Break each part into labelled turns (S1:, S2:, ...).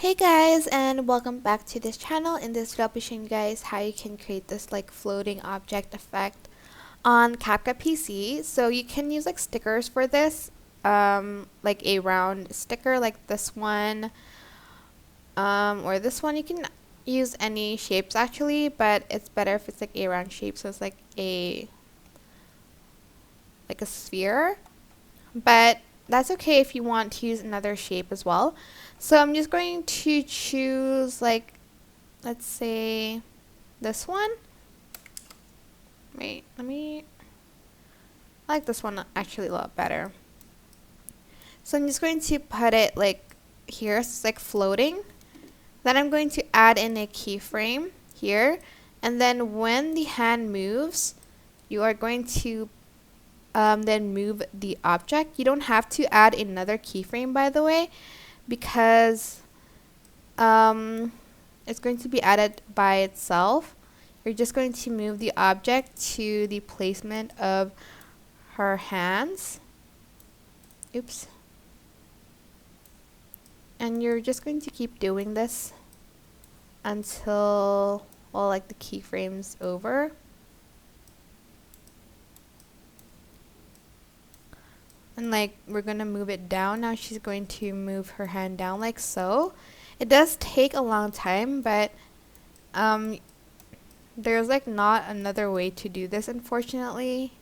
S1: Hey guys, and welcome back to this channel. In this video I'll be showing you guys how you can create this like floating object effect on CapCut PC. So you can use like stickers for this, like a round sticker like this one, or this one. You can use any shapes actually, but it's better if it's like a round shape, so it's like a sphere. But that's okay if you want to use another shape as well. So I'm just going to choose, like, let's say this one. Wait, I like this one actually a lot better. So I'm just going to put it like here, so it's like floating. Then I'm going to add in a keyframe here, and then when the hand moves, you are going to then move the object. You don't have to add another keyframe, by the way, because it's going to be added by itself. You're just going to move the object to the placement of her hands. Oops. And you're just going to keep doing this until, well, like the keyframe's over. And like we're gonna move it down. Now she's going to move her hand down like so. It does take a long time, but there's like not another way to do this, unfortunately.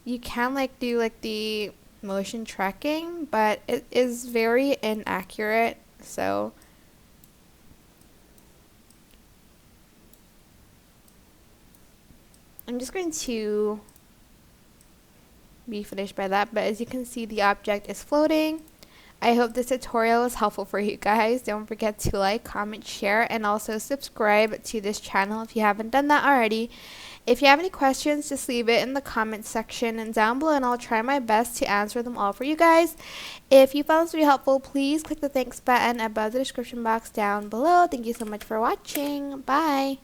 S1: You can like do like the motion tracking, but it is very inaccurate, so I'm just going to be finished by that. But as you can see, the object is floating. I hope this tutorial was helpful for you guys. Don't forget to like, comment, share, and also subscribe to this channel if you haven't done that already. If you have any questions, just leave it in the comment section and down below, and I'll try my best to answer them all for you guys. If you found this video helpful, please click the thanks button above the description box down below. Thank you so much for watching. Bye!